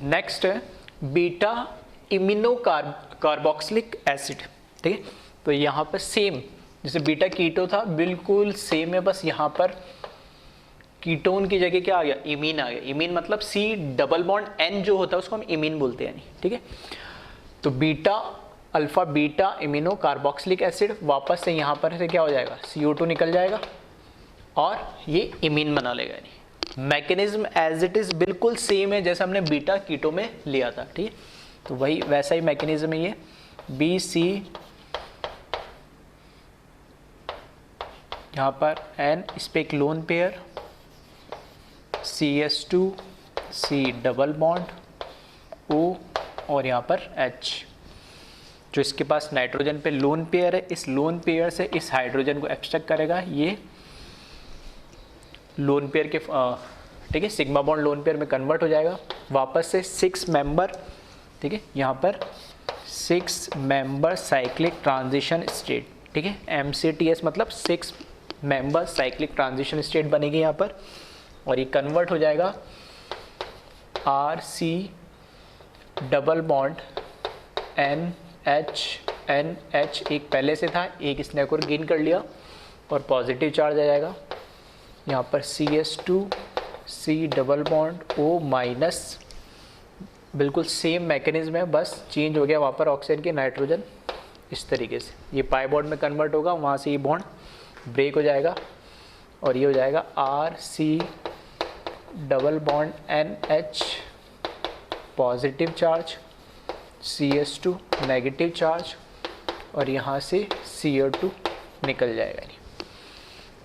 Next है beta imino carboxylic acid, ठीक है। तो यहाँ पर सेम जैसे बीटा कीटो था बिल्कुल सेम है, बस यहाँ पर कीटोन की जगह क्या आ गया, इमीन आ गया। इमीन मतलब सी डबल बॉन्ड एन जो होता है उसको हम इमीन बोलते हैं, ठीक है। तो beta alpha beta imino carboxylic acid वापस से यहाँ पर से क्या हो जाएगा, CO2 निकल जाएगा और ये इमीन बना लेगा। मैकेनिज्म एज इट इज बिल्कुल सेम है जैसे हमने बीटा कीटो में लिया था, ठीक है। तो वही वैसा ही मैकेनिज्म है ये, BC यहाँ पर N, इस पे एक lone pair CS2 C double bond O और यहाँ पर H, जो इसके पास नाइट्रोजन पे लोन पेयर है, इस लोन पेयर से इस हाइड्रोजन को एक्सट्रैक्ट करेगा, ये लोन पेयर के ठीक है सिग्मा बॉन्ड लोन पेयर में कन्वर्ट हो जाएगा, वापस से 6 मेंबर, ठीक है, यहाँ पर 6 मेंबर साइक्लिक ट्रांजिशन स्टेट, ठीक है। MCTS मतलब 6 मेंबर साइक्लिक ट्रांजिशन स्टेट बनेगी यहाँ पर, और ये कन्वर्ट हो जाएगा RC डबल बॉन्ड NH, एक पहले से था, एक इसने और गेन कर लिया और पॉजिटिव चार्ज आ जाएगा। यहाँ पर CS2 C double bond O minus, बिल्कुल सेम मैकेनिज्म है, बस चेंज हो गया वहाँ पर ऑक्सीजन के नाइट्रोजन, इस तरीके से ये पाई बॉन्ड में कन्वर्ट होगा, वहाँ से ये बॉन्ड ब्रेक हो जाएगा और ये हो जाएगा RC double bond NH positive charge, CS2 negative charge और यहाँ से CO2 निकल जाएगा।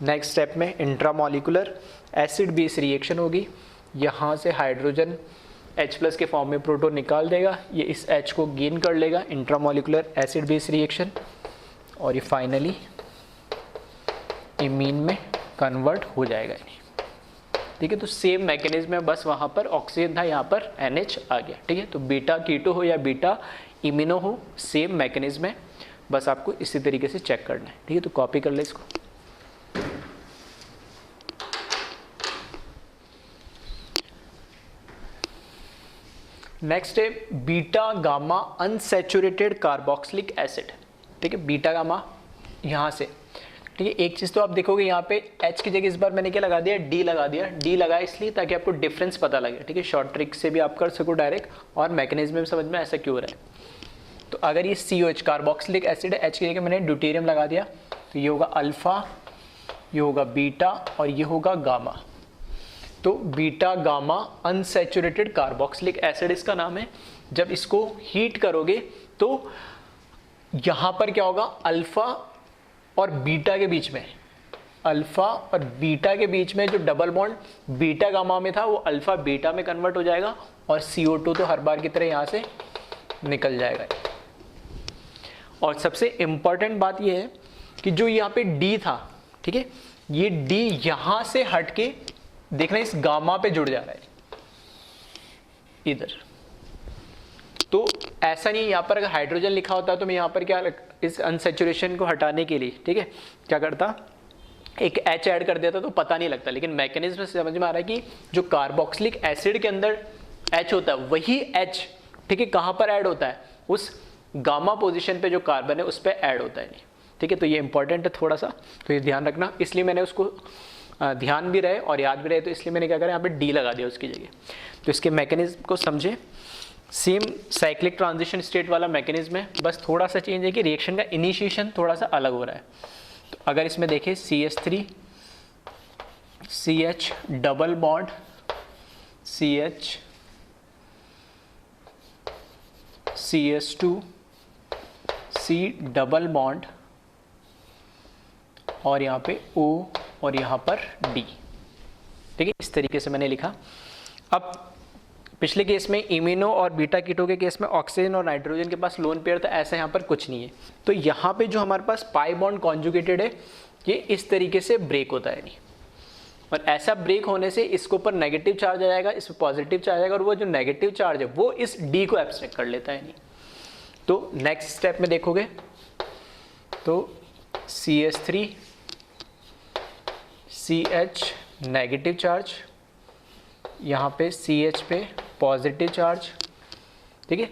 नेक्स्ट स्टेप में इंट्रामोलिकुलर एसिड बेस रिएक्शन होगी, यहाँ से हाइड्रोजन H+ के फॉर्म में प्रोटॉन निकाल देगा, ये इस H को गेन कर लेगा, इंट्रामोलिकुलर एसिड बेस रिएक्शन, और ये फाइनली इमीन में कन्वर्ट हो जाएगा, ठीक है। तो सेम मैकेनिज्म है, बस वहाँ पर ऑक्सीजन था, यहाँ पर NH आ गया, ठीक है। तो बीटा कीटो हो या बीटा इमिनो हो, सेम मैकेनिज्म है, बस आपको इसी तरीके से चेक करना है, ठीक है। तो कॉपी कर ले इसको। नेक्स्ट है beta gamma unsaturated carboxylic acid, ठीक है। बीटा गामा यहाँ से, ठीक है। एक चीज़ तो आप देखोगे यहाँ पे H की जगह इस बार मैंने क्या लगा दिया, D लगा दिया। D लगाया इसलिए ताकि आपको डिफरेंस पता लगे, ठीक है। शॉर्ट ट्रिक से भी आप कर सको डायरेक्ट, और मैकेनिज्म में समझ में ऐसा क्यों हो रहा है। तो अगर ये COH कार्बोक्सिलिक एसिड है, H की जगह मैंने ड्यूटेरियम लगा दिया, तो ये होगा अल्फा, ये होगा बीटा और ये होगा गामा। तो beta gamma unsaturated carboxylic acid इसका नाम है। जब इसको हीट करोगे तो यहाँ पर क्या होगा, अल्फा और बीटा के बीच में, अल्फा और बीटा के बीच में जो डबल बॉन्ड बीटा गामा में था वो अल्फा बीटा में कन्वर्ट हो जाएगा और CO2 तो हर बार की तरह यहाँ से निकल जाएगा। और सबसे इम्पॉर्टेंट बात ये है कि जो यहाँ पे D था, ठीक है, ये D यहाँ से हट के देखना इस गामा पे जुड़ जा रहा है इधर। तो ऐसा नहीं, यहाँ पर अगर हाइड्रोजन लिखा होता तो मैं यहाँ पर क्या, इस अनसैचुरेशन को हटाने के लिए, ठीक है, क्या करता, एक H ऐड कर देता तो पता नहीं लगता। लेकिन मैकेनिज्म से समझ में आ रहा है कि जो कार्बोक्सिलिक एसिड के अंदर H होता है वही H, ठीक है, कहाँ पर ऐड होता है, उस गामा पोजीशन पे जो कार्बन है उस पर ऐड होता है, ठीक है। तो ये इंपॉर्टेंट है थोड़ा सा, तो ये ध्यान रखना। इसलिए मैंने उसको ध्यान भी रहे और याद भी रहे, तो इसलिए मैंने क्या करा, यहाँ पे D लगा दिया उसकी जगह। तो इसके मैकेनिज्म को समझे, सेम साइक्लिक ट्रांजिशन स्टेट वाला मैकेनिज्म है, बस थोड़ा सा चेंज है कि रिएक्शन का इनिशिएशन थोड़ा सा अलग हो रहा है। तो अगर इसमें देखें CH3 CH double bond CH CS2 C double bond और यहाँ पे O और यहाँ पर D, ठीक है, इस तरीके से मैंने लिखा। अब पिछले केस में इमिनो और बीटा कीटो के केस में ऑक्सीजन और नाइट्रोजन के पास लोन पेयर था, ऐसा यहाँ पर कुछ नहीं है। तो यहाँ पे जो हमारे पास पाई बॉन्ड कॉन्जुगेटेड है ये इस तरीके से ब्रेक होता है, नहीं, और ऐसा ब्रेक होने से इसके ऊपर नेगेटिव चार्ज आ जाएगा, इस पर पॉजिटिव चार्ज आएगा और वो जो नेगेटिव चार्ज है वो इस D को एब्स्ट्रैक्ट कर लेता है, नहीं। तो नेक्स्ट स्टेप में देखोगे तो CH3 CH नेगेटिव चार्ज, यहाँ पे CH पे पॉजिटिव चार्ज, ठीक है।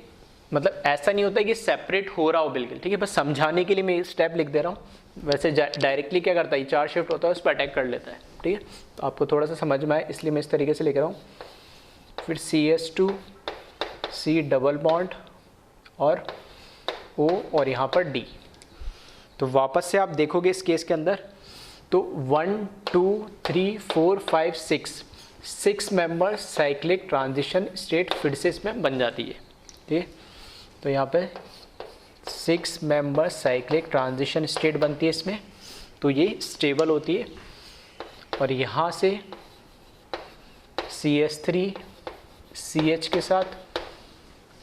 मतलब ऐसा नहीं होता है कि सेपरेट हो रहा हो बिल्कुल, ठीक है, बस समझाने के लिए मैं स्टेप लिख दे रहा हूँ। वैसे डायरेक्टली क्या करता है, चार्ज शिफ्ट होता है उस पर अटैक कर लेता है, ठीक है। तो आपको थोड़ा सा समझ में आए इसलिए मैं इस तरीके से लिख रहा हूँ। फिर CS2 C डबल बॉन्ड और O और यहाँ पर D। तो वापस से आप देखोगे इस केस के अंदर तो 1 2 3 4 5 6 मेंबर साइक्लिक ट्रांजिशन स्टेट फिर से इसमें बन जाती है, ठीक है। तो यहाँ पे 6 मेंबर साइक्लिक ट्रांजिशन स्टेट बनती है इसमें, तो ये स्टेबल होती है। और यहाँ से CS3 CH के साथ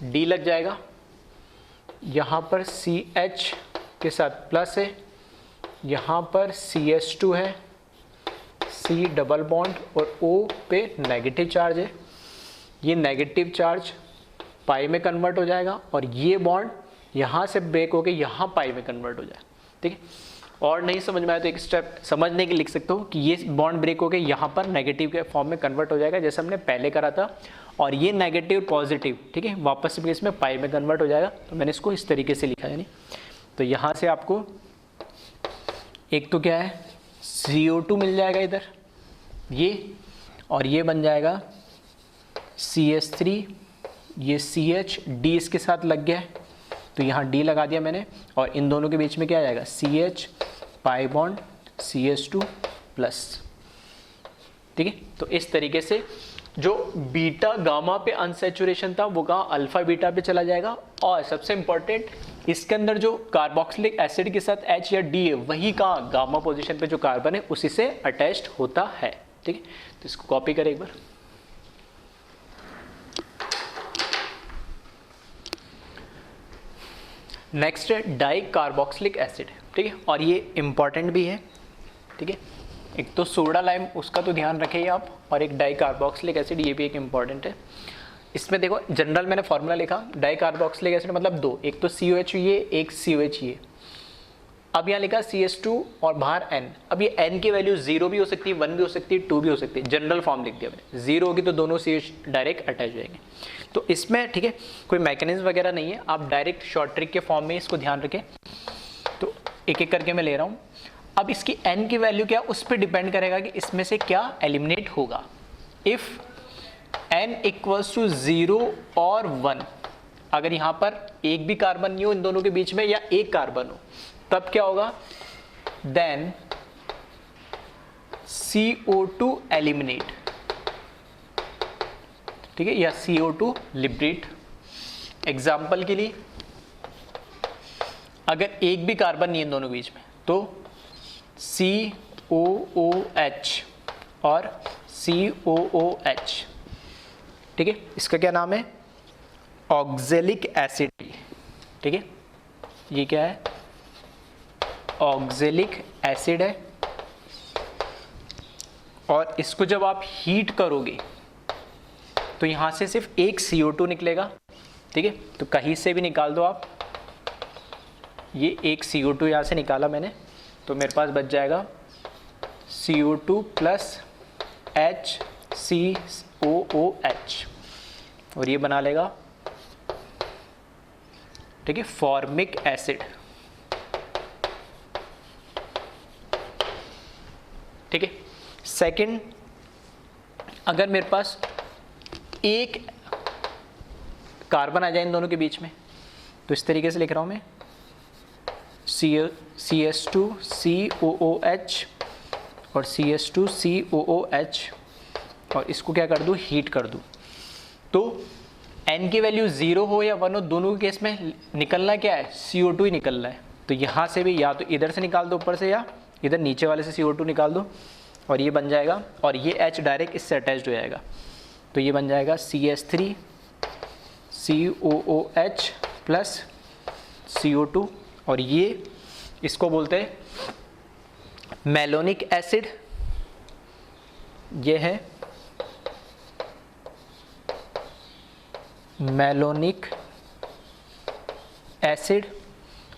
D लग जाएगा, यहाँ पर CH के साथ प्लस है, यहाँ पर CS2 है, C डबल बॉन्ड और O पे नेगेटिव चार्ज है। ये नेगेटिव चार्ज पाई में कन्वर्ट हो जाएगा और ये बॉन्ड यहाँ से ब्रेक होकर यहाँ पाई में कन्वर्ट हो जाएगा, ठीक है। और नहीं समझ में आया तो एक स्टेप समझने के लिख सकते हो कि ये बॉन्ड ब्रेक होकर यहाँ पर नेगेटिव के फॉर्म में कन्वर्ट हो जाएगा जैसे हमने पहले करा था, और ये नेगेटिव पॉजिटिव, ठीक है, वापस से इसमें पाई में कन्वर्ट हो जाएगा। तो मैंने इसको इस तरीके से लिखा है, यानी तो यहाँ से आपको एक तो क्या है CO2 मिल जाएगा इधर ये, और ये बन जाएगा CS3, ये CH D इसके साथ लग गया है तो यहाँ D लगा दिया मैंने, और इन दोनों के बीच में क्या आ जाएगा CH pi bond CS2 plus, ठीक है। तो इस तरीके से जो बीटा गामा पे अनसैचुरेशन था वो कहाँ अल्फा बीटा पे चला जाएगा। और सबसे इंपॉर्टेंट इसके अंदर जो कार्बोक्सिलिक एसिड के साथ H या D है वही कहाँ गामा पोजीशन पे जो कार्बन है उसी से अटैच्ड होता है, ठीक है। तो इसको कॉपी करें एक बार। नेक्स्ट है डाई कार्बोक्सिलिक एसिड, ठीक है, और ये इंपॉर्टेंट भी है, ठीक है। एक तो सोडा लाइम उसका तो ध्यान रखिए आप, और एक डाई कार्बोक्सिलिक एसिड ये भी एक इंपॉर्टेंट है। इसमें देखो जनरल मैंने फॉर्मूला लिखा, डाई कार्बोक्सिलिक एसिड मतलब दो, एक तो COH ये, एक COH ये। अब यहाँ लिखा CS2 और बाहर N। अब ये N की वैल्यू 0 भी हो सकती है, 1 भी हो सकती है, 2 भी हो सकती है, जनरल फॉर्म लिख दिया मैंने। 0 होगी तो दोनों CH डायरेक्ट अटैच हो जाएंगे। तो इसमें ठीक है कोई मैकेनिज्म वगैरह नहीं है, आप डायरेक्ट शॉर्ट ट्रिक के फॉर्म में इसको ध्यान रखें। तो एक एक करके मैं ले रहा हूँ। अब इसकी N की वैल्यू क्या उस पर डिपेंड करेगा कि इसमें से क्या एलिमिनेट होगा। इफ़ N इक्वल्स टू 0 और 1, अगर यहाँ पर एक भी कार्बन नहीं हो इन दोनों के बीच में या एक कार्बन हो तब क्या होगा, देन CO2 एलिमिनेट, ठीक है, या CO2 लिबरेट। एग्जाम्पल के लिए अगर एक भी कार्बन नहीं है इन दोनों के बीच में तो COOH और COOH, ठीक है, इसका क्या नाम है ऑक्जेलिक एसिड, ठीक है, ये क्या है ऑक्जेलिक एसिड है। और इसको जब आप हीट करोगे तो यहां से सिर्फ एक CO2 निकलेगा, ठीक है, तो कहीं से भी निकाल दो आप, ये एक CO2 यहां से निकाला मैंने तो मेरे पास बच जाएगा CO2 प्लस HCOOH और ये बना लेगा, ठीक है, फॉर्मिक एसिड, ठीक है। सेकंड, अगर मेरे पास एक कार्बन आ जाए इन दोनों के बीच में तो इस तरीके से लिख रहा हूं मैं CS2 COOH और CS2 COOH, और इसको क्या कर दूं हीट कर दूं तो N की वैल्यू 0 हो या 1 हो दोनों के केस में निकलना क्या है CO2 ही निकलना है। तो यहाँ से भी या तो इधर से निकाल दो ऊपर से या इधर नीचे वाले से CO2 निकाल दो और ये बन जाएगा, और ये H डायरेक्ट इससे अटैच्ड हो जाएगा तो ये बन जाएगा CS3 COOH प्लस CO2, और ये इसको बोलते हैं मेलोनिक एसिड, ये है मेलोनिक एसिड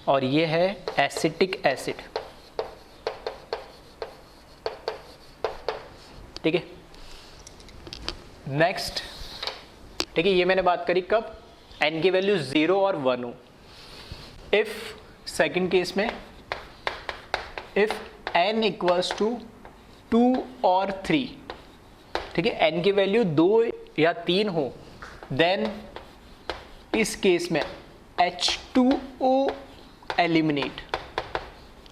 और ये है एसिटिक एसिड, ठीक है। नेक्स्ट ठीक है, ये मैंने बात करी कब, n की वैल्यू 0 और 1 हो। इफ सेकेंड केस में इफ n इक्वल्स टू 2 और 3, ठीक है, n की वैल्यू 2 या 3 हो, देन इस केस में H2O एलिमिनेट।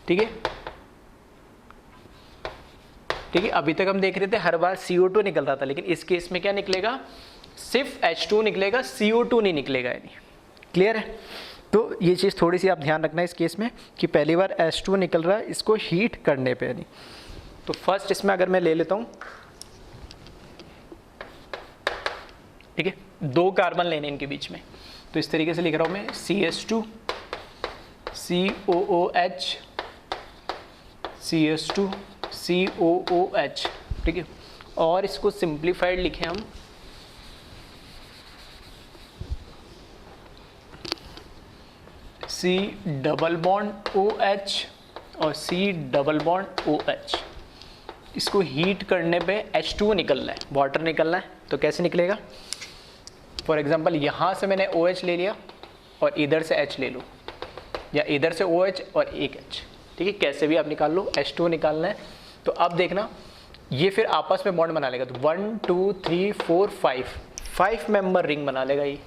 ठीक है, ठीक है, अभी तक हम देख रहे थे हर बार CO2 निकल रहा था, लेकिन इस केस में क्या निकलेगा, सिर्फ H2 निकलेगा, CO2 नहीं निकलेगा। यानी क्लियर है। तो ये चीज़ थोड़ी सी आप ध्यान रखना है इस केस में कि पहली बार H2 निकल रहा है इसको हीट करने पे। यानी तो फर्स्ट इसमें अगर मैं ले लेता हूँ, ठीक है, 2 कार्बन लेने इनके बीच में, तो इस तरीके से लिख रहा हूँ मैं CS2 COOH CS2 COOH। ठीक है, और इसको सिंप्लीफाइड लिखें हम C डबल बॉन्ड OH और C डबल बॉन्ड OH। इसको हीट करने पे H2 निकलना है, वाटर निकलना है। तो कैसे निकलेगा, फॉर एग्जांपल यहाँ से मैंने OH ले लिया और इधर से H ले लो, या इधर से OH और एक H। ठीक है, कैसे भी आप निकाल लो, H2 निकालना है। तो अब देखना ये फिर आपस में बॉन्ड बना लेगा, तो 1 2 3 4 5 मेंबर रिंग बना लेगा ये।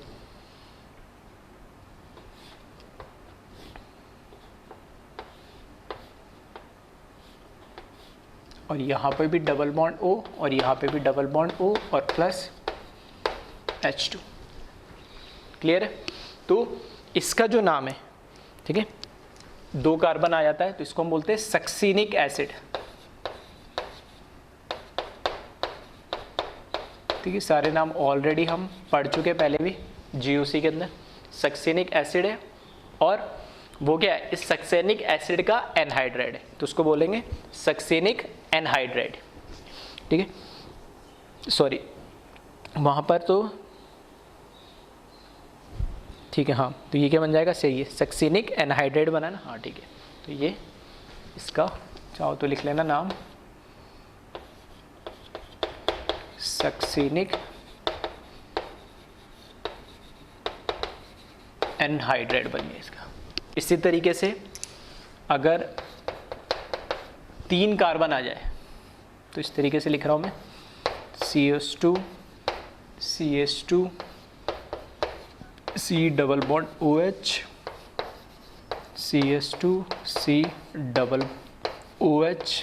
और यहाँ पे भी डबल बॉन्ड O और यहाँ पे भी डबल बॉन्ड O और प्लस H2। क्लियर है। तो इसका जो नाम है, ठीक है, 2 कार्बन आ जाता है तो इसको हम बोलते हैं सक्सीनिक एसिड। ठीक है, सारे नाम ऑलरेडी हम पढ़ चुके पहले भी GOC के अंदर। सक्सीनिक एसिड है और वो क्या है, इस सक्सेनिक एसिड का एनहाइड्राइड है, तो उसको बोलेंगे सक्सेनिक एनहाइड्राइड। ठीक है, सॉरी वहाँ पर तो ठीक है, हाँ, तो ये क्या बन जाएगा, सही है, सक्सेनिक एनहाइड्राइड बना ना, हाँ ठीक है। तो ये इसका चाहो तो लिख लेना नाम, सक्सेनिक एनहाइड्राइड बन गया इसका। इसी तरीके से अगर 3 कार्बन आ जाए तो इस तरीके से लिख रहा हूँ मैं, CH2 CH2 C double bond OH CH2 C double OH।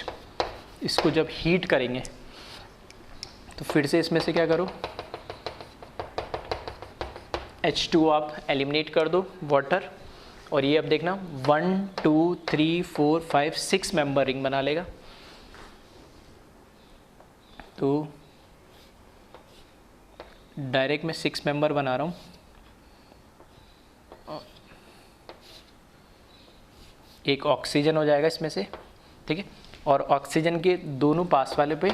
इसको जब हीट करेंगे तो फिर से इसमें से क्या करो, H2 आप एलिमिनेट कर दो, वाटर, और ये अब देखना 1 2 3 4 5 6 मेंबर रिंग बना लेगा। तो डायरेक्ट मैं 6 मेंबर बना रहा हूँ। एक ऑक्सीजन हो जाएगा इसमें से, ठीक है, और ऑक्सीजन के दोनों पास वाले पे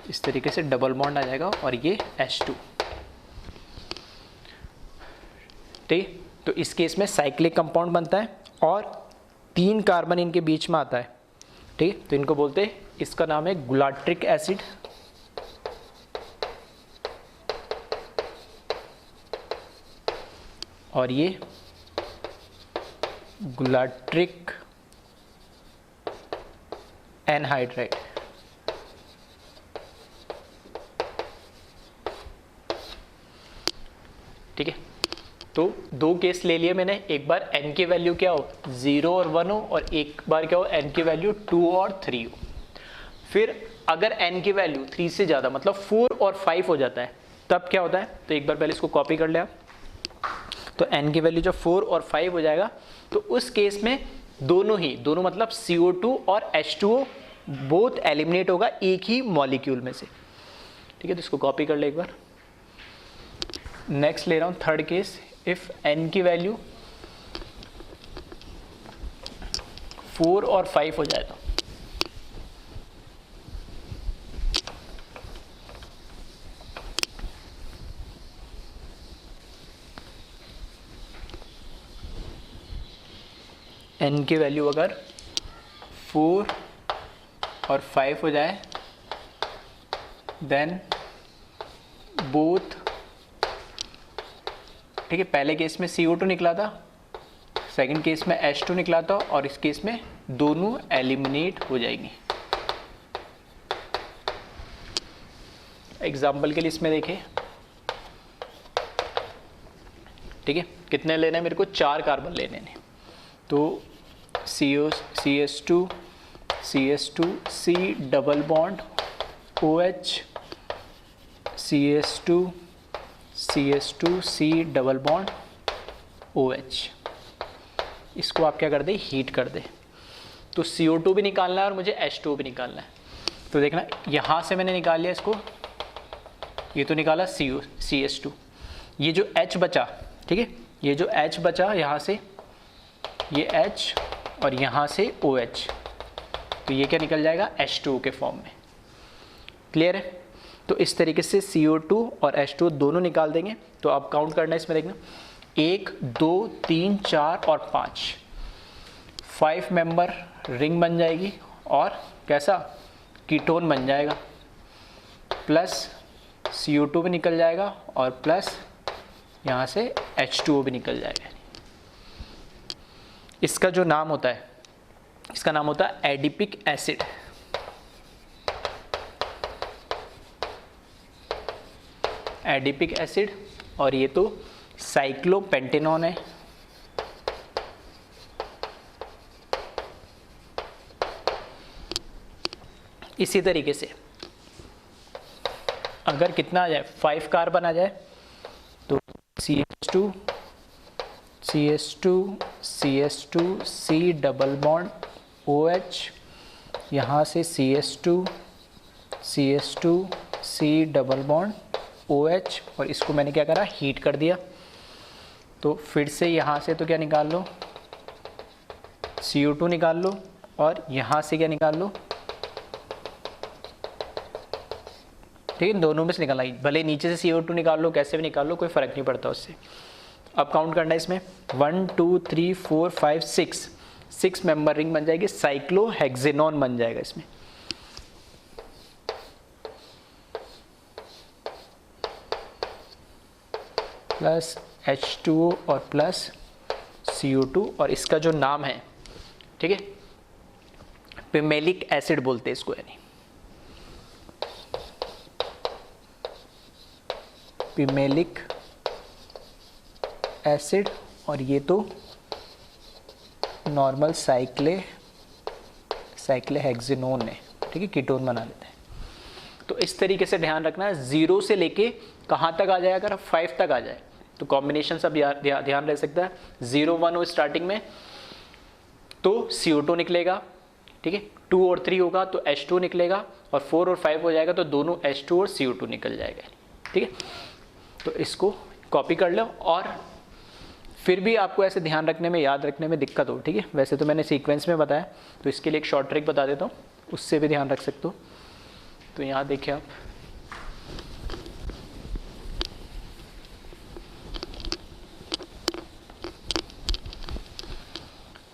इस तरीके से डबल बॉन्ड आ जाएगा और ये H2। ठीक, तो इस केस में साइक्लिक कंपाउंड बनता है और 3 कार्बन इनके बीच में आता है। ठीक है, तो इनको बोलते हैं, इसका नाम है गुलाट्रिक एसिड। और ये गुलाट्रिक एनहाइड्राइड। ठीक है, तो 2 केस ले लिए मैंने, एक बार n की वैल्यू क्या हो 0 और 1 हो, और एक बार क्या हो n की वैल्यू 2 और 3 हो। फिर अगर n की वैल्यू 3 से ज़्यादा मतलब 4 और 5 हो जाता है तब क्या होता है, तो एक बार पहले इसको कॉपी कर लिया। तो n की वैल्यू जब 4 और 5 हो जाएगा तो उस केस में दोनों मतलब CO2 और H2O बोथ एलिमिनेट होगा एक ही मॉलिक्यूल में से। ठीक है, तो इसको कॉपी कर ले एक बार। नेक्स्ट ले रहा हूँ थर्ड केस, इफ n की वैल्यू 4 और 5 हो जाए तो n की वैल्यू अगर 4 और 5 हो जाए देन बोथ ठीक है, पहले केस में CO2 निकला था, सेकंड केस में H2 निकला था, और इस केस में दोनों एलिमिनेट हो जाएंगी। एग्जाम्पल के लिए इसमें देखें, ठीक है, कितने लेने हैं मेरे को, 4 कार्बन लेने हैं। तो CH2 C double bond OH, CH2 C double bond OH। इसको आप क्या कर दे, हीट कर दे। तो CO2 भी निकालना है और मुझे H2 भी निकालना है। तो देखना, यहाँ से मैंने निकाल लिया इसको, ये तो निकाला CH2, ये जो H बचा, ठीक है, ये जो H बचा यहाँ से, ये H और यहाँ से OH, तो ये क्या निकल जाएगा, H2O के फॉर्म में। क्लियर है? तो इस तरीके से CO2 और H2O दोनों निकाल देंगे। तो आप काउंट करना है इसमें, देखना 1 2 3 4 और 5 मेंबर रिंग बन जाएगी, और कैसा, कीटोन बन जाएगा, प्लस CO2 भी निकल जाएगा, और प्लस यहाँ से H2O भी निकल जाएगा। इसका जो नाम होता है, इसका नाम होता है एडिपिक एसिड। एडिपिक एसिड, और ये तो साइक्लोपेंटेनॉन है। इसी तरीके से अगर कितना आ जाए, 5 कार्बन आ जाए, तो CH2 C double bond OH, यहाँ से CH2 C double bond OH, और इसको मैंने क्या करा, हीट कर दिया। तो फिर से यहाँ से तो क्या निकाल लो, CO2 निकाल लो, और यहाँ से क्या निकाल लो, ठीक है, दोनों में से निकालना, भले नीचे से CO2 निकाल लो, कैसे भी निकाल लो, कोई फ़र्क नहीं पड़ता उससे। अब काउंट करना है इसमें, 1 2 3 4 5 6 मेंबर रिंग बन जाएगी, साइक्लोहेक्सेनॉन बन जाएगा इसमें। प्लस H2O और प्लस CO2, और इसका जो नाम है, ठीक है, पिमेलिक एसिड बोलते हैं इसको, यानी पिमेलिक एसिड, और ये तो नॉर्मल साइक्लोहेक्सेनोन है, ठीक है, कीटोन बना लेते हैं। तो इस तरीके से ध्यान रखना है, 0 से लेके कहाँ तक आ जाए, अगर 5 तक आ जाए तो कॉम्बिनेशन सब ध्यान रह सकता है। 0 1 हो स्टार्टिंग में तो CO2 निकलेगा, ठीक है, 2 और 3 होगा तो H2 निकलेगा, और 4 और 5 हो जाएगा तो दोनों H2 और CO2 निकल जाएगा, ठीक है। तो इसको कॉपी कर लो, और फिर भी आपको ऐसे ध्यान रखने में, याद रखने में दिक्कत हो, ठीक है, वैसे तो मैंने सीक्वेंस में बताया, तो इसके लिए एक शॉर्ट ट्रिक बता देता हूँ, उससे भी ध्यान रख सकते हो। तो यहाँ देखिए आप,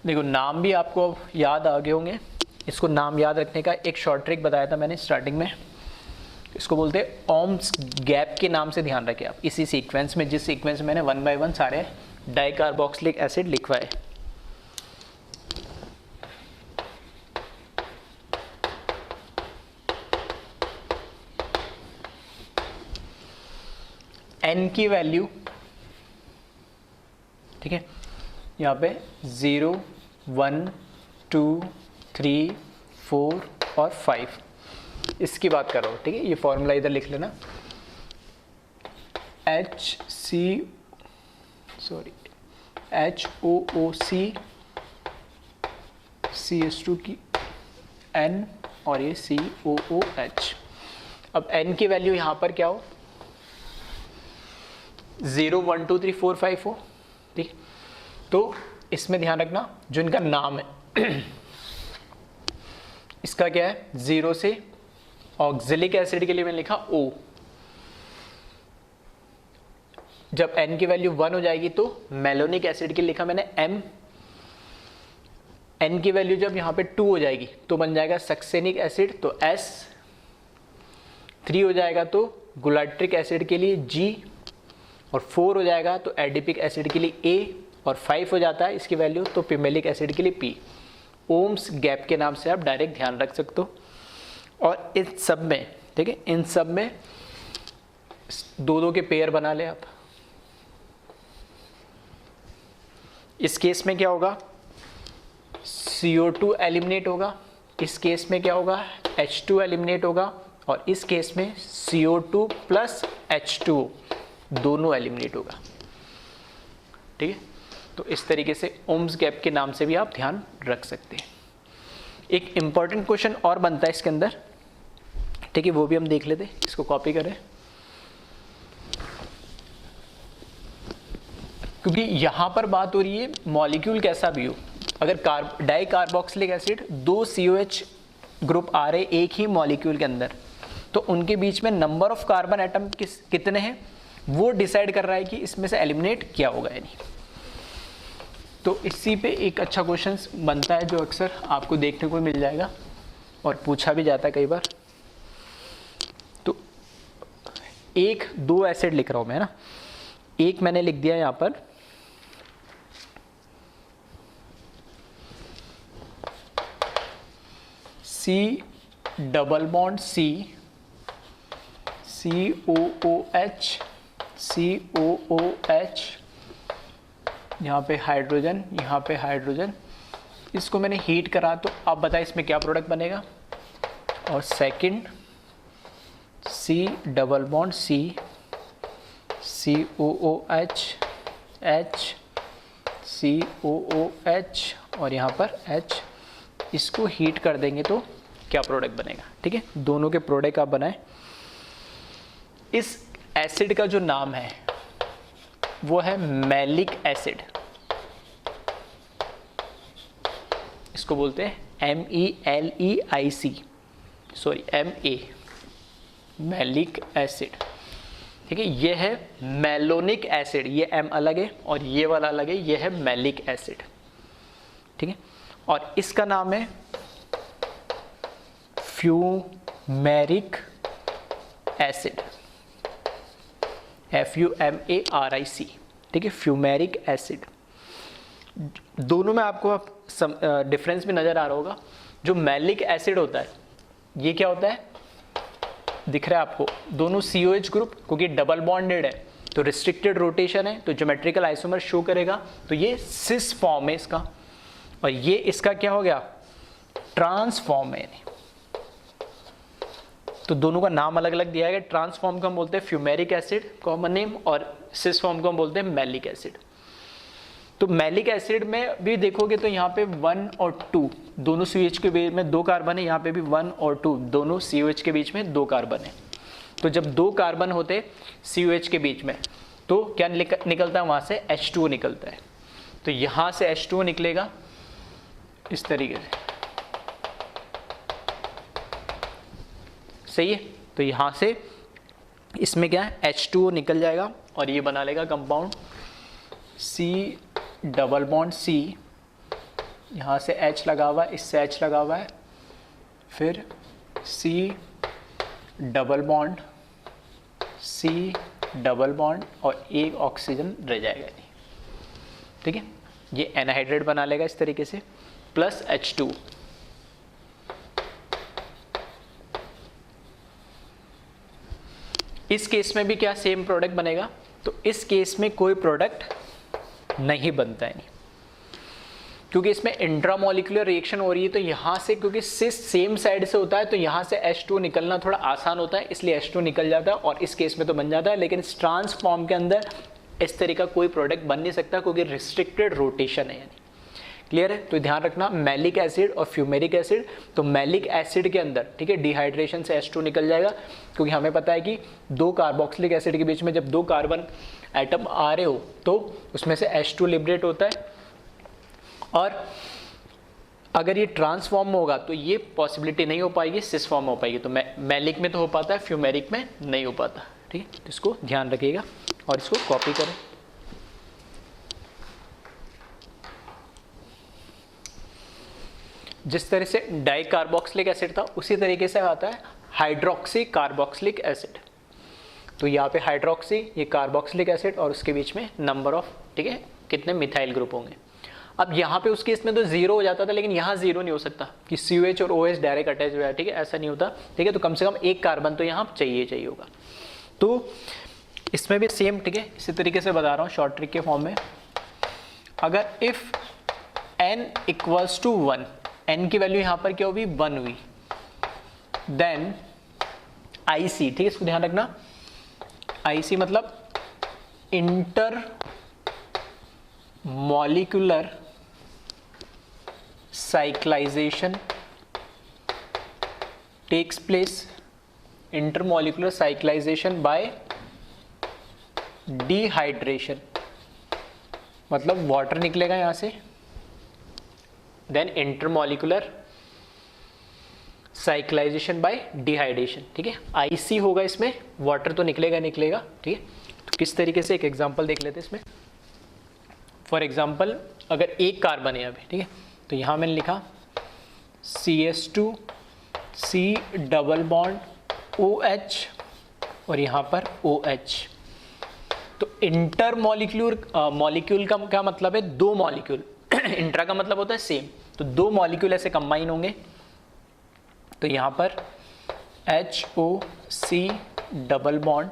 देखो नाम भी आपको याद आ गए होंगे। इसको नाम याद रखने का एक शॉर्ट ट्रिक बताया था मैंने स्टार्टिंग में, इसको बोलते हैं ओम्स गैप के नाम से ध्यान रखें आप। इसी सीक्वेंस में, जिस सीक्वेंस में मैंने 1 बाय 1 सारे डाइकार्बोक्सिलिक एसिड लिखवाए, N की वैल्यू, ठीक है, यहाँ पे 0 1 2 3 4 और 5, इसकी बात कर रहा हूँ, ठीक है। ये फॉर्मूला इधर लिख लेना, HOOC CH2 की N, और ये COOH। अब N की वैल्यू यहाँ पर क्या हो, 0 1 2 3 4 5 हो, ठीक। तो इसमें ध्यान रखना जो इनका नाम है इसका क्या है, 0 से ऑक्जेलिक एसिड के लिए मैंने लिखा O, जब N की वैल्यू 1 हो जाएगी तो मेलोनिक एसिड के लिए लिखा मैंने M, N की वैल्यू जब यहाँ पे 2 हो जाएगी तो बन जाएगा सक्सेनिक एसिड, तो S, 3 हो जाएगा तो गुलाट्रिक एसिड के लिए G, और 4 हो जाएगा तो एडिपिक एसिड के लिए A, और 5 हो जाता है इसकी वैल्यू तो पिमेलिक एसिड के लिए P। ओम्स गैप के नाम से आप डायरेक्ट ध्यान रख सकते हो। और इन सब में, ठीक है, इन सब में 2-2 के पेयर बना ले आप। इस केस में क्या होगा, CO2 एलिमिनेट होगा, इस केस में क्या होगा, H2 एलिमिनेट होगा, और इस केस में CO2 प्लस H2 दोनों एलिमिनेट होगा। ठीक है, तो इस तरीके से ओम्स गैप के नाम से भी आप ध्यान रख सकते हैं। एक इंपॉर्टेंट क्वेश्चन और बनता है इसके अंदर, ठीक है, वो भी हम देख लेते हैं। इसको कॉपी करें, क्योंकि यहां पर बात हो रही है मॉलिक्यूल कैसा भी हो, अगर di carboxylic acid 2 COH group आ रहे एक ही मॉलिक्यूल के अंदर, तो उनके बीच में नंबर ऑफ कार्बन एटम कितने हैं वो डिसाइड कर रहा है कि इसमें से एलिमिनेट क्या होगा या नहीं। तो इसी पे एक अच्छा क्वेश्चन बनता है जो अक्सर आपको देखने को मिल जाएगा और पूछा भी जाता है कई बार। तो 1-2 एसिड लिख रहा हूं मैं ना, एक मैंने लिख दिया यहां पर C double bond C, COOH, COOH, यहाँ पे हाइड्रोजन, यहाँ पे हाइड्रोजन, इसको मैंने हीट करा तो आप बताएं इसमें क्या प्रोडक्ट बनेगा। और second C double bond C, COOH, H, COOH, और यहाँ पर H, इसको हीट कर देंगे तो क्या प्रोडक्ट बनेगा। ठीक है, दोनों के प्रोडक्ट आप बनाएं। इस एसिड का जो नाम है वो है मैलिक एसिड, इसको बोलते हैं MELEIC, sorry MA, malic acid. ठीक है, ये है मेलोनिक एसिड, ये M अलग है और ये वाला अलग है, ये है मैलिक एसिड। ठीक है, और इसका नाम है फ्यूमेरिक एसिड, FUMARIC। ठीक है, फ्यूमेरिक एसिड। दोनों में आपको डिफरेंस भी नजर आ रहा होगा। जो मैलिक एसिड होता है ये क्या होता है, दिख रहा है आपको, दोनों COH ग्रुप, क्योंकि डबल बॉन्डेड है तो रिस्ट्रिक्टेड रोटेशन है तो ज्योमेट्रिकल आइसोमर शो करेगा, तो ये सिस फॉर्म है इसका, और ये इसका क्या हो गया, ट्रांस फॉर्म है। तो दोनों का नाम अलग अलग दिया गया, ट्रांस फॉर्म को हम बोलते हैं फ्यूमेरिक एसिड कॉमन नेम, और सिस फॉर्म को हम बोलते हैं मैलिक एसिड। तो मैलिक एसिड में भी देखोगे तो यहाँ पे 1 और 2 दोनों COH के बीच में 2 कार्बन है, यहाँ पे भी 1 और 2 दोनों COH के बीच में 2 कार्बन है। तो जब 2 कार्बन होते COH के बीच में तो क्या निकलता है, वहाँ से H2O निकलता है। तो यहाँ से H2O निकलेगा इस तरीके से, सही है। तो यहाँ से इसमें क्या है, H2O निकल जाएगा और ये बना लेगा compound C double bond C, यहाँ से H लगा हुआ है, इससे H लगा हुआ है, फिर C double bond C double bond, और एक ऑक्सीजन रह जाएगा। ठीक है, ये एनहाइड्रेट बना लेगा इस तरीके से, प्लस H2। इस केस में भी क्या सेम प्रोडक्ट बनेगा, तो इस केस में कोई प्रोडक्ट नहीं बनता है, क्योंकि इसमें इंट्रामोलिकुलर रिएक्शन हो रही है। तो यहाँ से, क्योंकि सिस सेम साइड से होता है, तो यहाँ से H2 निकलना थोड़ा आसान होता है, इसलिए H2 निकल जाता है, और इस केस में तो बन जाता है। लेकिन इस ट्रांस फॉर्म के अंदर इस तरह का कोई प्रोडक्ट बन नहीं सकता, क्योंकि रिस्ट्रिक्टेड रोटेशन है। यानी क्लियर है, तो ध्यान रखना, मैलिक एसिड और फ्यूमेरिक एसिड। तो मैलिक एसिड के अंदर, ठीक है, डिहाइड्रेशन से H2 निकल जाएगा, क्योंकि हमें पता है कि 2 कार्बोक्सिलिक एसिड के बीच में जब 2 कार्बन एटम आ रहे हो तो उसमें से H2 लिबरेट होता है। और अगर ये ट्रांसफॉर्म होगा तो ये पॉसिबिलिटी नहीं हो पाएगी, सिस फॉर्म हो पाएगी। तो मैलिक में तो हो पाता है, फ्यूमेरिक में नहीं हो पाता। ठीक है, तो इसको ध्यान रखिएगा और इसको कॉपी करें। जिस तरह से डाई कार्बोक्सिलिक एसिड था उसी तरीके से आता है हाइड्रोक्सी कार्बोक्सिलिक एसिड। तो यहाँ पे हाइड्रोक्सी, ये कार्बोक्सिलिक एसिड और उसके बीच में नंबर ऑफ, ठीक है, कितने मिथाइल ग्रुप होंगे। अब यहाँ पे उस केस में तो जीरो हो जाता था, लेकिन यहाँ जीरो नहीं हो सकता कि COH और OH डायरेक्ट अटैच हुआ है, ठीक है, ऐसा नहीं होता, ठीक है। तो कम से कम एक कार्बन तो यहाँ चाहिए होगा। तो इसमें भी सेम, ठीक है, इसी तरीके से बता रहा हूँ शॉर्ट ट्रिक के फॉर्म में। अगर if n equals to 1, n की वैल्यू यहाँ पर क्या हुई, 1 हुई, देन IC, ठीक है, इसको ध्यान रखना, IC मतलब inter molecular cyclisation takes place, intermolecular cyclisation by dehydration, मतलब वाटर निकलेगा यहां से, then intermolecular cyclisation by dehydration, ठीक है। IC होगा इसमें, वाटर तो निकलेगा, ठीक है। तो किस तरीके से, एक एग्जांपल देख लेते हैं इसमें। फॉर एग्जांपल अगर एक कार्बन है अभी, ठीक है, तो यहाँ मैंने लिखा CH2 C double bond OH और यहाँ पर OH। तो इंटर मॉलिक्यूल का क्या मतलब है, दो मॉलिक्यूल इंट्रा का मतलब होता है सेम, तो दो मॉलिक्यूल ऐसे कंबाइन होंगे। तो यहाँ पर HOC डबल बॉन्ड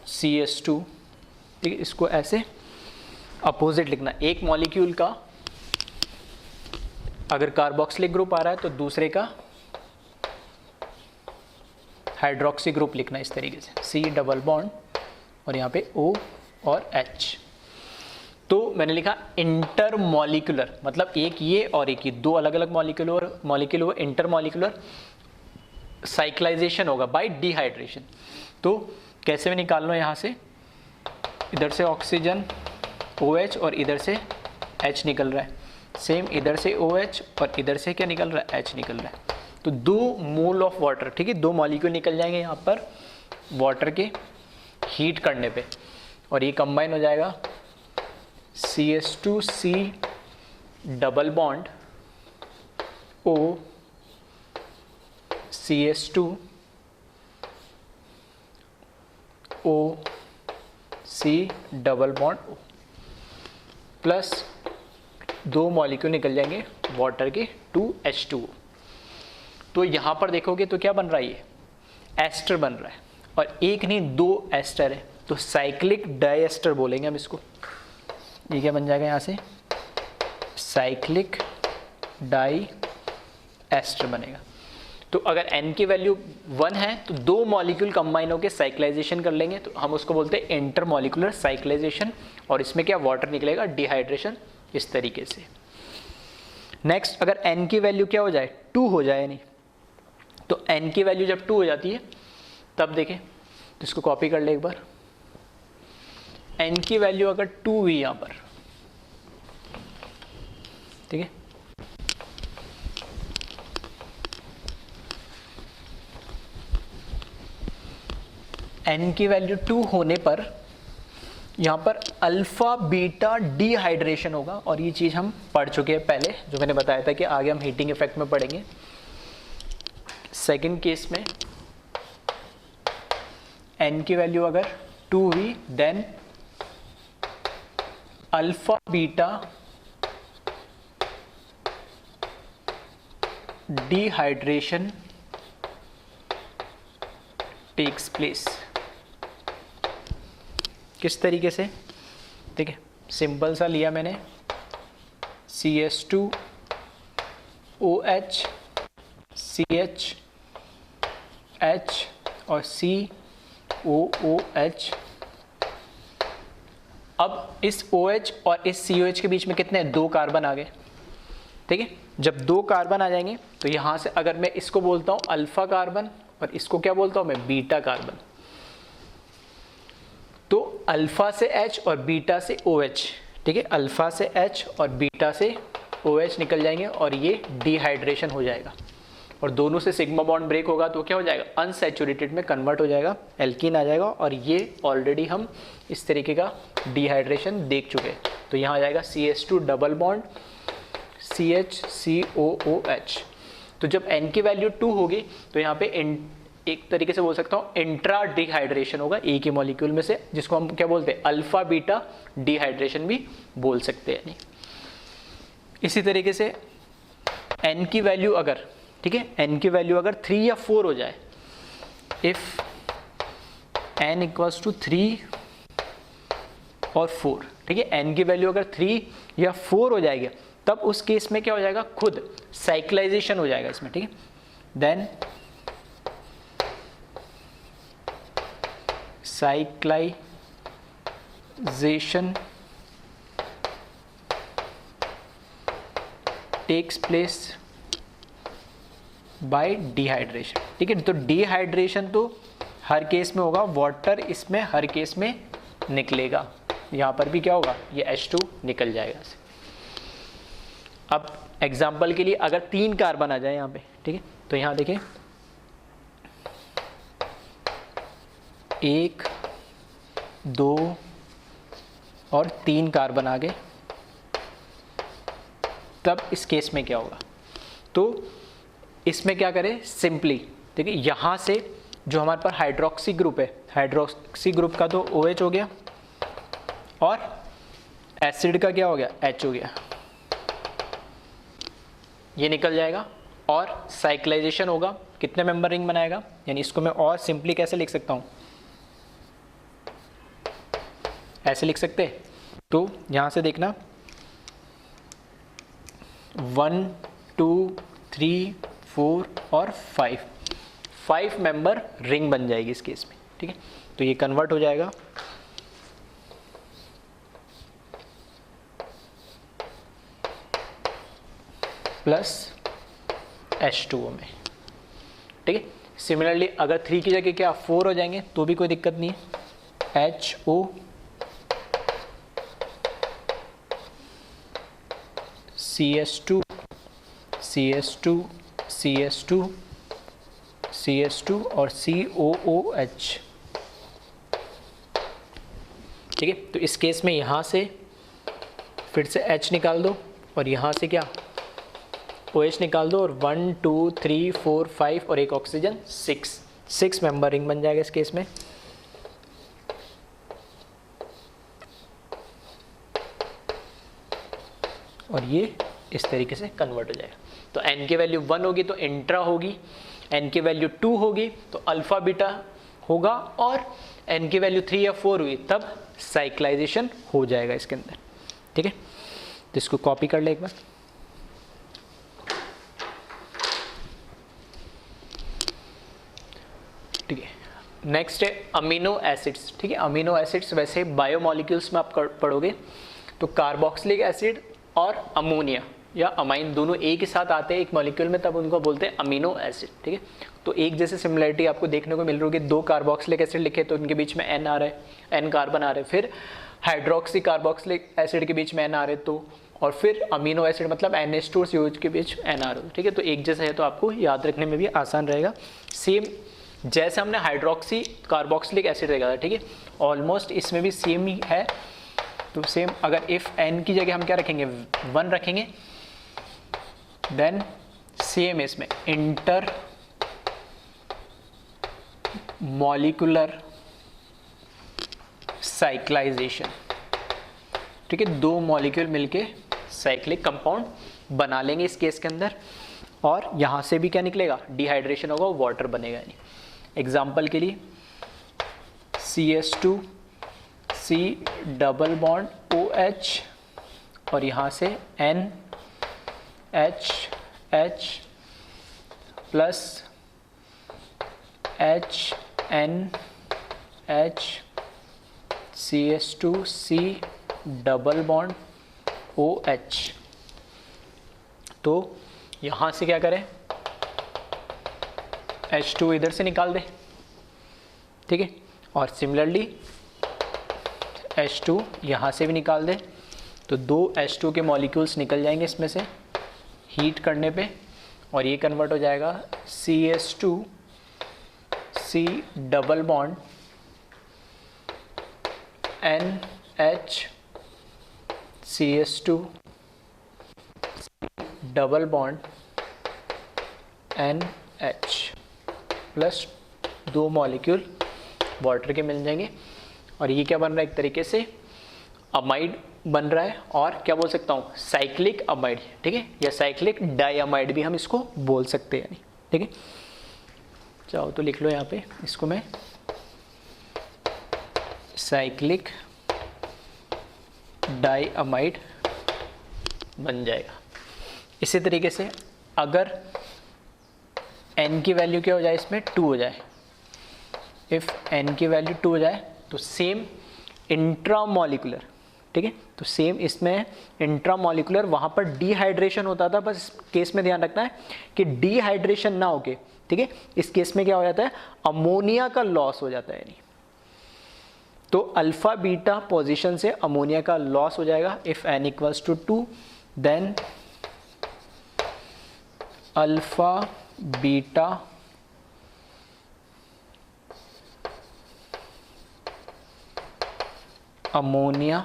CH2, ठीक है, इसको ऐसे अपोजिट लिखना। एक मॉलिक्यूल का अगर कार्बोक्सिलिक ग्रुप आ रहा है तो दूसरे का हाइड्रोक्सी ग्रुप लिखना इस तरीके से, C डबल बॉन्ड और यहाँ पे O और H। तो मैंने लिखा इंटर मॉलिक्यूलर, मतलब एक ये और एक ये, दो अलग अलग मॉलिक्यूल इंटर मॉलिक्यूलर साइक्लाइजेशन होगा बाय डिहाइड्रेशन। तो कैसे मैं निकाल लूँ, यहाँ से इधर से ऑक्सीजन OH और इधर से H निकल रहा है, सेम इधर से OH और इधर से क्या निकल रहा है, H निकल रहा है। तो दो मोल ऑफ वाटर, ठीक है, दो मॉलिक्यूल निकल जाएंगे यहाँ पर वाटर के हीट करने पे, और ये कंबाइन हो जाएगा CH2C double bond O CH2 O C double bond O plus दो मॉलिक्यूल निकल जाएंगे वाटर के 2H2O। तो यहाँ पर देखोगे तो क्या बन रहा है, ये एस्टर बन रहा है, और एक नहीं दो एस्टर है, तो साइक्लिक डाइएस्टर बोलेंगे हम इसको। ये क्या बन जाएगा यहाँ से, साइक्लिक डाई एस्टर बनेगा। तो अगर n की वैल्यू 1 है तो दो मॉलिक्यूल कंबाइन होकर साइक्लाइजेशन कर लेंगे, तो हम उसको बोलते हैं इंटर मॉलिक्यूलर साइक्लाइजेशन, और इसमें क्या वाटर निकलेगा, डिहाइड्रेशन, इस तरीके से। नेक्स्ट, अगर n की वैल्यू क्या हो जाए, 2 हो जाए, नहीं तो n की वैल्यू जब 2 हो जाती है तब देखें, तो इसको कॉपी कर ले एक बार। n की वैल्यू अगर 2 हुई यहाँ पर, ठीक है, n की वैल्यू 2 होने पर यहाँ पर अल्फा बीटा डिहाइड्रेशन होगा, और ये चीज़ हम पढ़ चुके हैं पहले, जो मैंने बताया था कि आगे हम हीटिंग इफेक्ट में पढ़ेंगे। सेकंड केस में n की वैल्यू अगर 2 हुई, then alpha beta dehydration takes place. किस तरीके से, ठीक है, सिंपल सा लिया मैंने, CH2 OH CH H और COOH। अब इस OH और इस COH के बीच में कितने, दो कार्बन आ गए, ठीक है। जब दो कार्बन आ जाएंगे तो यहां से अगर मैं इसको बोलता हूं अल्फा कार्बन और इसको क्या बोलता हूं मैं, बीटा कार्बन, तो अल्फा से H और बीटा से OH, ठीक है, अल्फा से H और बीटा से OH निकल जाएंगे और ये डिहाइड्रेशन हो जाएगा, और दोनों से सिग्मा बॉन्ड ब्रेक होगा तो क्या हो जाएगा, अनसैचुरेटेड में कन्वर्ट हो जाएगा, एल्कीन आ जाएगा, और ये ऑलरेडी हम इस तरीके का डिहाइड्रेशन देख चुके हैं। तो यहाँ आ जाएगा CH2 डबल बॉन्ड CHCOOH। तो जब n की वैल्यू 2 होगी तो यहाँ पे एक तरीके से बोल सकता हूँ इंट्रा डिहाइड्रेशन होगा एक ही मॉलिक्यूल में से, जिसको हम क्या बोलते हैं अल्फा बीटा डिहाइड्रेशन भी बोल सकते हैं। इसी तरीके से n की वैल्यू अगर, ठीक है, n की वैल्यू अगर 3 या 4 हो जाए, इफ n इक्वल्स टू 3 और 4, ठीक है, n की वैल्यू अगर 3 या 4 हो जाएगी तब उस केस में क्या हो जाएगा, खुद साइक्लाइजेशन हो जाएगा इसमें, ठीक है। Then cyclisation takes place by dehydration, ठीक है। तो डिहाइड्रेशन तो हर केस में होगा, वाटर इसमें हर केस में निकलेगा। यहाँ पर भी क्या होगा, ये H2 निकल जाएगा। अब एग्जाम्पल के लिए अगर 3 कार्बन आ जाए यहाँ पे, ठीक है, तो यहाँ देखिए 1 2 और 3 कार्बन आ गए, तब इस केस में क्या होगा, तो इसमें क्या करें सिंपली, देखिए यहाँ से जो हमारे पास हाइड्रोक्सी ग्रुप है, हाइड्रोक्सी ग्रुप का तो OH हो गया और एसिड का क्या हो गया, H हो गया, ये निकल जाएगा और साइक्लाइजेशन होगा, कितने मेंबर रिंग बनाएगा, यानी इसको मैं और सिंपली कैसे लिख सकता हूँ, ऐसे लिख सकते हैं। तो यहाँ से देखना 1 2 3 4 और 5 मेंबर रिंग बन जाएगी इस केस में, ठीक है। तो ये कन्वर्ट हो जाएगा प्लस H2O में, ठीक है। सिमिलरली अगर 3 की जगह क्या 4 हो जाएंगे तो भी कोई दिक्कत नहीं है, HO CS2 CS2 CS2 CS2 और COOH, ठीक है। तो इस केस में यहाँ से फिर से H निकाल दो और यहाँ से क्या OH निकाल दो और 1 2 3 4 5 और एक ऑक्सीजन 6 मेंबर रिंग बन जाएगा इस केस में। और ये इस तरीके से कन्वर्ट हो जाएगा। तो n की वैल्यू 1 होगी तो इंट्रा होगी, n की वैल्यू 2 होगी तो अल्फा बीटा होगा, और n की वैल्यू 3 या 4 हुई तब साइक्लाइजेशन हो जाएगा इसके अंदर, ठीक है। तो इसको कॉपी कर ले एक बार। ठीक है, नेक्स्ट है अमीनो एसिड्स, ठीक है। अमीनो एसिड्स वैसे बायोमोलिक्यूल्स में आप पढ़ोगे तो कार्बोक्सिलिक एसिड और अमोनिया या अमाइन दोनों एक ही साथ आते हैं एक मॉलिक्यूल में, तब उनको बोलते हैं अमीनो एसिड, ठीक है। तो एक जैसे सिमिलरिटी आपको देखने को मिल रही होगी, 2 कार्बोक्सिलिक एसिड लिखे तो उनके बीच में N आ रहा है, N कार्बन आ रहे, फिर हाइड्रोक्सी कार्बोक्सिलिक एसिड के बीच में N आ रहे, तो और फिर अमीनो एसिड मतलब NH2 और COH के बीच N आ रहे, ठीक है। तो एक जैसा है तो आपको याद रखने में भी आसान रहेगा। सेम जैसे हमने हाइड्रोक्सी कार्बोक्सिलिक एसिड देखा था, ठीक है, ऑलमोस्ट इसमें भी सेम ही है। तो सेम अगर इफ N की जगह हम क्या रखेंगे 1 रखेंगे, देन सेम इसमें इंटर मॉलिक्यूलर साइक्लाइजेशन, ठीक है, 2 मॉलिक्यूल मिलके साइक्लिक कंपाउंड बना लेंगे इस केस के अंदर, और यहाँ से भी क्या निकलेगा, डिहाइड्रेशन होगा, वाटर बनेगा। यानी एग्जाम्पल के लिए CS2 C double bond OH और यहाँ से NH plus HNH CS2 C double bond OH। तो यहाँ से क्या करें, H2 इधर से निकाल दे, ठीक है, और सिमिलरली H2 यहाँ से भी निकाल दे, तो 2 H2 के मॉलिक्यूल्स निकल जाएंगे इसमें से हीट करने पे, और ये कन्वर्ट हो जाएगा CS2 C double bond NH CS2 double bond NH plus 2 molecule water के मिल जाएंगे और ये क्या बन रहा है, एक तरीके से अमाइड बन रहा है, और क्या बोल सकता हूँ, साइक्लिक अमाइड, ठीक है, या साइक्लिक डाइअमाइड भी हम इसको बोल सकते हैं, ठीक है। चाहो तो लिख लो यहाँ पे, इसको मैं साइक्लिक डाइअमाइड बन जाएगा। इसी तरीके से अगर n की वैल्यू क्या हो जाए, इसमें 2 हो जाए, इफ़ n की वैल्यू 2 हो जाए तो सेम इंट्रामॉलिकुलर, ठीक है, तो सेम इसमें इंट्रामॉलिकुलर, वहाँ पर डिहाइड्रेशन होता था, बस इस केस में ध्यान रखना है कि डिहाइड्रेशन ना होके, ठीक है, इस केस में क्या हो जाता है, अमोनिया का लॉस हो जाता है, यानी तो अल्फा बीटा पोजीशन से अमोनिया का लॉस हो जाएगा। If n equals to 2 then alpha beta ammonia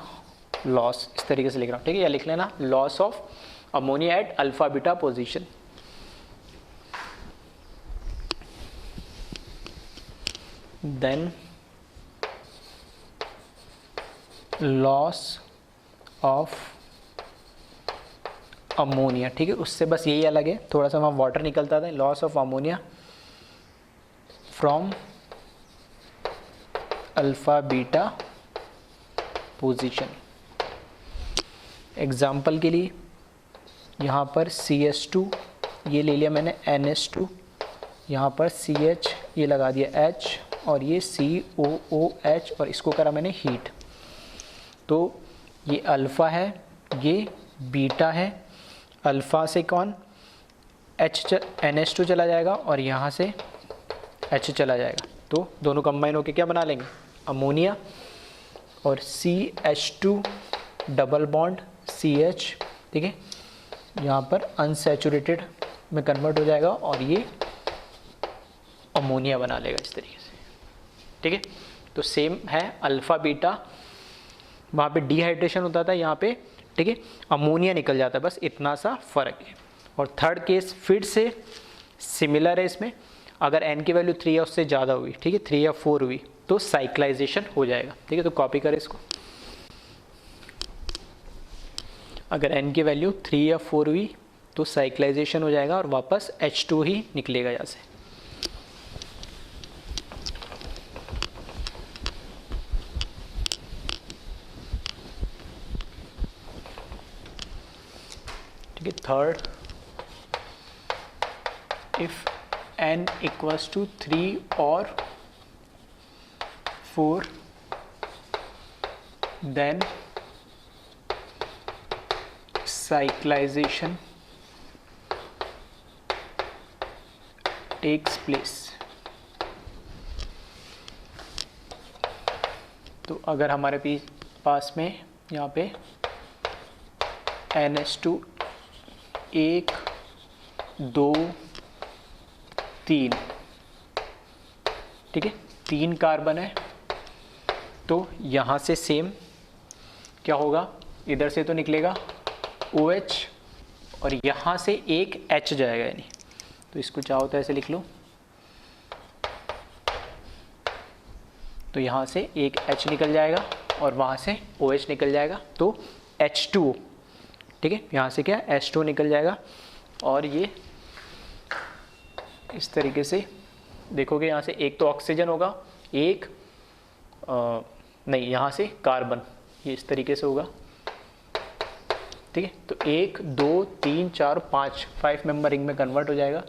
loss, इस तरीके से लिख रहा हूँ, ठीक है, या लिख लेना loss of ammonia at alpha beta position. Then loss of ammonia, ठीक है, उससे बस यही अलग है, थोड़ा सा वहाँ वाटर निकलता था, loss of ammonia from alpha beta position. Example के लिए यहाँ पर CH2 ये ले लिया मैंने, NH2, यहाँ पर CH ये लगा दिया H, और ये COOH, और इसको करा मैंने हीट, तो ये अल्फ़ा है, ये बीटा है, अल्फ़ा से कौन NH2 चला जाएगा और यहाँ से H चला जाएगा, तो दोनों कंबाइन होकर क्या बना लेंगे, अमोनिया, और CH2 डबल बॉन्ड CH, ठीक है, यहाँ पर अनसैचुरेटेड में कन्वर्ट हो जाएगा और ये अमोनिया बना लेगा इस तरीके से, ठीक है। तो सेम है अल्फ़ा बीटा, वहाँ पे डिहाइड्रेशन होता था, यहाँ पे, ठीक है, अमोनिया निकल जाता है, बस इतना सा फ़र्क है। और थर्ड केस फिर से सिमिलर है, इसमें अगर n की वैल्यू 3 या उससे ज़्यादा हुई, ठीक है, 3 या 4 हुई तो साइक्लाइजेशन हो जाएगा, ठीक है, तो कॉपी करें इसको। अगर n की वैल्यू 3 या 4 हुई तो साइक्लाइजेशन हो जाएगा और वापस H2 ही निकलेगा यहाँ से। ठीक है, third, if n equals to 3 और 4 देन cyclization takes place। तो अगर हमारे पास में यहाँ पे NH2 1 2 3, ठीक है, 3 कार्बन है, तो यहाँ से सेम क्या होगा, इधर से तो निकलेगा OH और यहाँ से एक H जाएगा, यानी तो इसको चाहो तो ऐसे लिख लो, तो यहाँ से एक H निकल जाएगा और वहाँ से OH निकल जाएगा, तो H2O, ठीक है, यहाँ से क्या H2O निकल जाएगा और ये इस तरीके से देखोगे, यहाँ से एक तो ऑक्सीजन होगा, एक नहीं, यहाँ से कार्बन, ये इस तरीके से होगा, ठीक है, तो 1 2 3 4 5 मेंबर रिंग में कन्वर्ट हो जाएगा।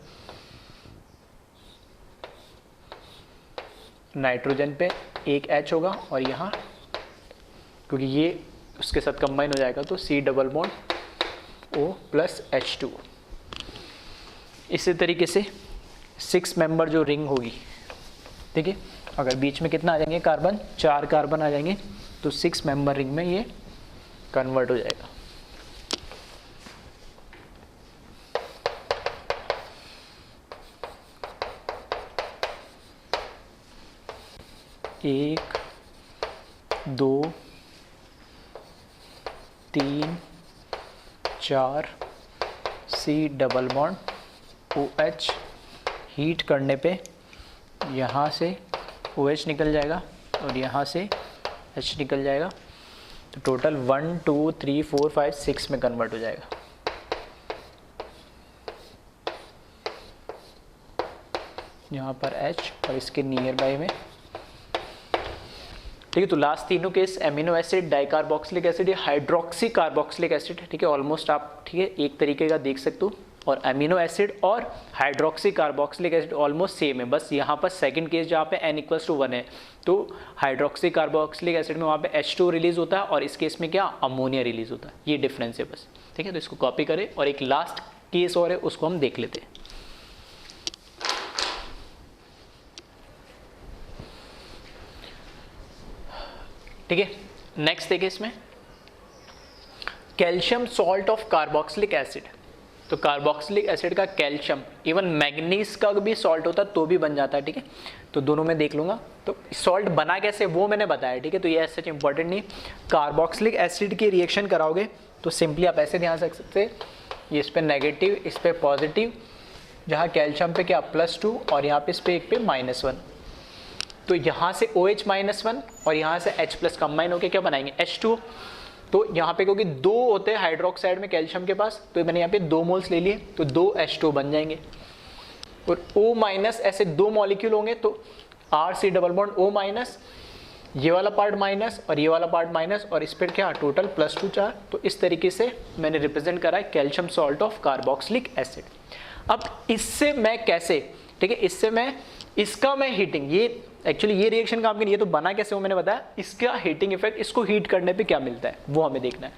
नाइट्रोजन पे एक H होगा और यहाँ क्योंकि ये उसके साथ कंबाइन हो जाएगा तो C double bond O plus H2। इसी तरीके से 6 मेंबर जो रिंग होगी, ठीक है, अगर बीच में कितना आ जाएंगे कार्बन, 4 कार्बन आ जाएंगे, तो 6 मेंबर रिंग में ये कन्वर्ट हो जाएगा। एक 2 3 4 C double bond OH heat करने पे यहाँ से OH निकल जाएगा और यहाँ से H निकल जाएगा, तो टोटल 1 2 3 4 5 6 में कन्वर्ट हो जाएगा। यहाँ पर H और इसके नियर बाय में, ठीक है। तो लास्ट तीनों case amino acid, dicarboxylic acid या हाइड्रोक्सी कार्बोक्सिलिक एसिड, ठीक है, ऑलमोस्ट आप, ठीक है, एक तरीके का देख सकते हो। और अमीनो एसिड और hydroxy carboxylic acid almost same है, बस यहाँ पर सेकंड केस जहाँ पे n=1 है, तो हाइड्रोक्सी कार्बोक्सिलिक एसिड में वहाँ पे H2 रिलीज होता है और इस केस में क्या, अमोनिया रिलीज होता है। ये डिफरेंस है बस, ठीक है। तो इसको कॉपी करें और एक लास्ट केस और है, उसको हम देख लेते हैं। ठीक है, नेक्स्ट देखिए इसमें calcium salt of carboxylic acid. तो कार्बोक्सिलिक एसिड का कैल्शियम, इवन मैग्नीज का भी सॉल्ट होता है तो भी बन जाता है, ठीक है। तो दोनों में देख लूंगा। तो सॉल्ट बना कैसे वो मैंने बताया, ठीक है। तो ये ऐसे इंपॉर्टेंट नहीं, कार्बोक्सिलिक एसिड की रिएक्शन कराओगे तो सिंपली आप ऐसे ध्यान रख सकते, ये इस पे नेगेटिव, इस पे पॉजिटिव, जहाँ कैल्शियम पे क्या +2 और यहाँ पे इस पे एक पे -1। तो यहाँ से OH -1 और यहाँ से H+ कंबाइन होकर क्या बनाएंगे, H2। तो यहाँ पे क्योंकि 2 होते हैं हाइड्रोक्साइड में कैल्शियम के पास, तो मैंने यहाँ पे 2 मोल्स ले लिए, तो 2 H2 बन जाएंगे। और O- ऐसे 2 मॉलिक्यूल होंगे, तो RC डबल बॉन्ड O-, ये वाला पार्ट माइनस और ये वाला पार्ट माइनस, और इस पर क्या टोटल +2 4। तो इस तरीके से मैंने रिप्रेजेंट करा है calcium salt of carboxylic acid. अब इससे मैं कैसे, ठीक है, इससे मैं इसका मैं हीटिंग, ये एक्चुअली ये रिएक्शन काम की नहीं है, तो बना कैसे वो मैंने बताया, इसका हीटिंग इफेक्ट, इसको हीट करने पे क्या मिलता है वो हमें देखना है।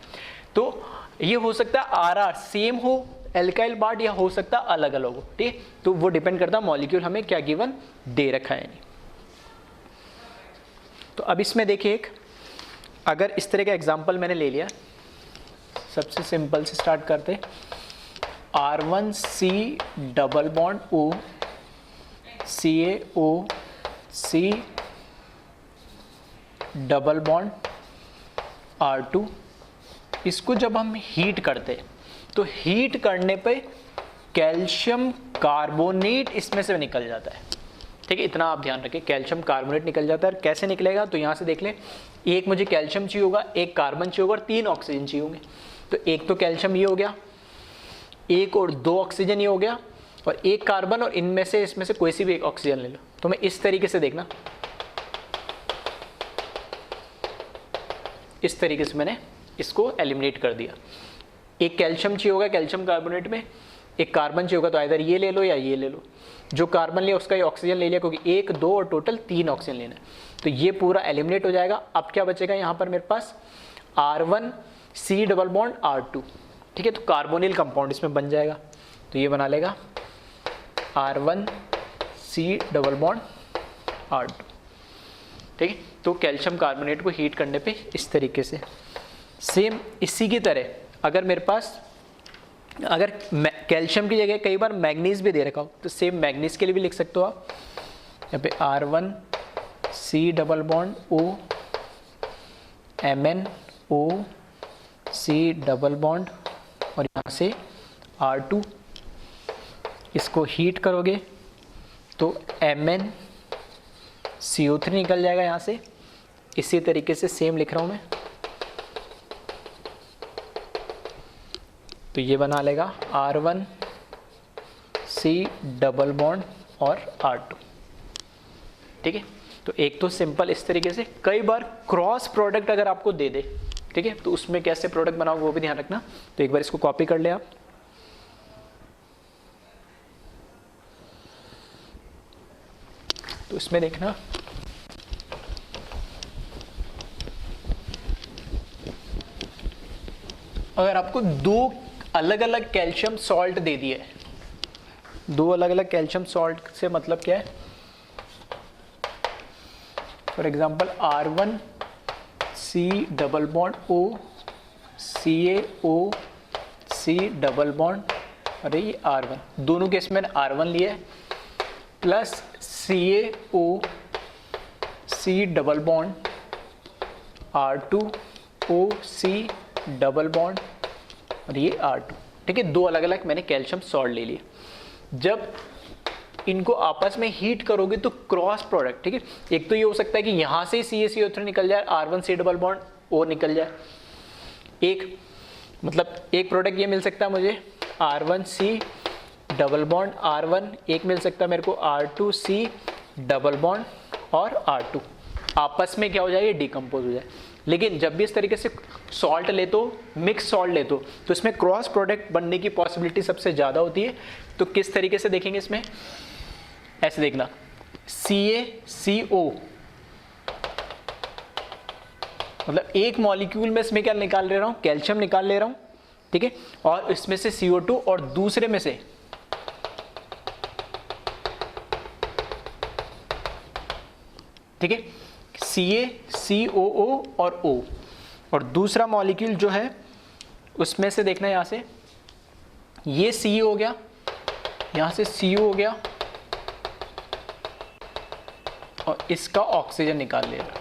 तो ये हो सकता है RR सेम हो एल्काइल पार्ट, या हो सकता है अलग अलग हो, ठीक है। तो वो डिपेंड करता है मॉलिक्यूल हमें क्या गिवन दे रखा है। तो अब इसमें देखिए एक, अगर इस तरह का एग्जाम्पल मैंने ले लिया, सबसे सिंपल से स्टार्ट करते, R1C double bond O CaOC double bond R2। इसको जब हम हीट करते तो हीट करने पे कैल्शियम कार्बोनेट इसमें से निकल जाता है, ठीक है। इतना आप ध्यान रखें, कैल्शियम कार्बोनेट निकल जाता है। कैसे निकलेगा, तो यहाँ से देख लें, एक मुझे कैल्शियम चाहिए होगा, एक कार्बन चाहिए होगा और 3 ऑक्सीजन चाहिए होंगे। तो एक तो कैल्शियम ये हो गया, एक और 2 ऑक्सीजन ये हो गया, और एक कार्बन, और इनमें से इसमें से कोई सी भी एक ऑक्सीजन ले लो। तो मैं इस तरीके से देखना, इस तरीके से मैंने इसको एलिमिनेट कर दिया। एक कैल्शियम चाहिए होगा कैल्शियम कार्बोनेट में, एक कार्बन चाहिए होगा, तो आइदर ये ले लो या ये ले लो। जो कार्बन लिया उसका ये ऑक्सीजन ले लिया, क्योंकि 1 2 और टोटल 3 ऑक्सीजन लेना है। तो ये पूरा एलिमिनेट हो जाएगा। अब क्या बचेगा यहाँ पर मेरे पास, R1C डबल बॉन्ड R2, ठीक है। तो कार्बोनिल कंपाउंड इसमें बन जाएगा, तो ये बना लेगा R1C डबल बॉन्ड R2, ठीक है। तो कैल्शियम कार्बोनेट को हीट करने पे इस तरीके से, सेम इसी की तरह अगर मेरे पास, अगर कैल्शियम की जगह कई बार मैग्नीज भी दे रखा हो, तो सेम मैग्नीज के लिए भी लिख सकते हो आप। यहाँ पे R1C double bond O MnOC double bond और यहाँ से R2, इसको हीट करोगे तो MnCO3 निकल जाएगा यहाँ से। इसी तरीके से सेम लिख रहा हूँ मैं, तो ये बना लेगा R1C डबल बॉन्ड और R2, ठीक है। तो एक तो सिंपल इस तरीके से, कई बार क्रॉस प्रोडक्ट अगर आपको दे दे, ठीक है, तो उसमें कैसे प्रोडक्ट बनाओगे वो भी ध्यान रखना। तो एक बार इसको कॉपी कर ले आप, तो इसमें देखना, अगर आपको 2 अलग अलग कैल्शियम सॉल्ट दे दिए, 2 अलग अलग कैल्शियम सॉल्ट से मतलब क्या है, for example R1C double bond O CaOC double bond, अरे ये R1, दोनों केस में R1 लिया है, plus CaOC double bond R2OC double bond और ये R2, ठीक है। 2 अलग अलग मैंने कैल्शियम सॉल्ट ले लिए। जब इनको आपस में हीट करोगे तो क्रॉस प्रोडक्ट, ठीक है, एक तो ये हो सकता है कि यहाँ से CaCO3 निकल जाए, R1C डबल बॉन्ड और निकल जाए, एक मतलब एक प्रोडक्ट ये मिल सकता है मुझे R1C डबल बॉन्ड R1, एक मिल सकता है मेरे को R2C डबल बॉन्ड और R2, आपस में क्या हो जाए, ये डिकम्पोज हो जाए। लेकिन जब भी इस तरीके से सॉल्ट ले तो, मिक्स सॉल्ट ले तो इसमें क्रॉस प्रोडक्ट बनने की पॉसिबिलिटी सबसे ज़्यादा होती है। तो किस तरीके से देखेंगे इसमें, ऐसे देखना, CaCO मतलब एक मॉलिक्यूल में इसमें क्या निकाल ले रहा हूँ, कैल्शियम निकाल ले रहा हूँ, ठीक है, और इसमें से CO2 और दूसरे में से ठीक है CaCOO और O, और दूसरा मॉलिक्यूल जो है उसमें से देखना यहां से ये C हो गया, यहां से CO हो गया और इसका ऑक्सीजन निकाल ले रहा,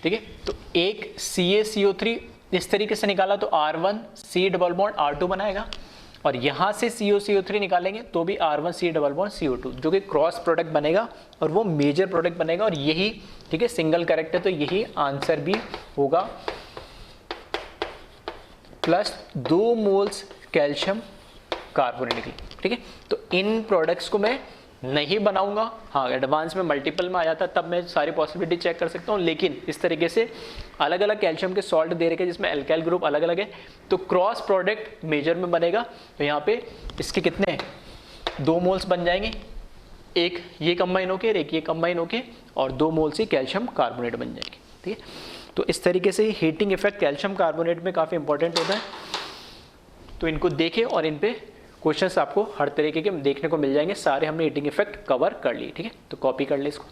ठीक है। तो एक CaCO3 इस तरीके से निकाला तो R1C डबल बॉन्ड R2 बनाएगा, और यहाँ से COCO3 निकालेंगे तो भी R1C डबल बॉन्ड CO2, जो कि क्रॉस प्रोडक्ट बनेगा और वो मेजर प्रोडक्ट बनेगा, और यही, ठीक है, सिंगल करेक्ट है तो यही आंसर भी होगा, प्लस 2 मोल्स कैल्शियम कार्बोनेट निकले, ठीक है। तो इन प्रोडक्ट्स को मैं नहीं बनाऊंगा, हाँ एडवांस में मल्टीपल में आ जाता तब मैं सारी पॉसिबिलिटी चेक कर सकता हूँ, लेकिन इस तरीके से अलग अलग कैल्शियम के सॉल्ट दे रखे जिसमें एल्काइल ग्रुप अलग अलग है, तो क्रॉस प्रोडक्ट मेजर में बनेगा। तो यहाँ पे इसके कितने 2 मोल्स बन जाएंगे, एक ये कंबाइन होके और एक ये कंबाइन होके, और 2 मोल्स ही कैल्शियम कार्बोनेट बन जाएंगे, ठीक है। तो इस तरीके से हीटिंग इफेक्ट कैल्शियम कार्बोनेट में काफ़ी इंपॉर्टेंट होता है, तो इनको देखें और इन पे क्वेश्चंस आपको हर तरीके के देखने को मिल जाएंगे। सारे हमने हीटिंग इफेक्ट कवर कर लिए, ठीक है, तो कॉपी कर ले इसको।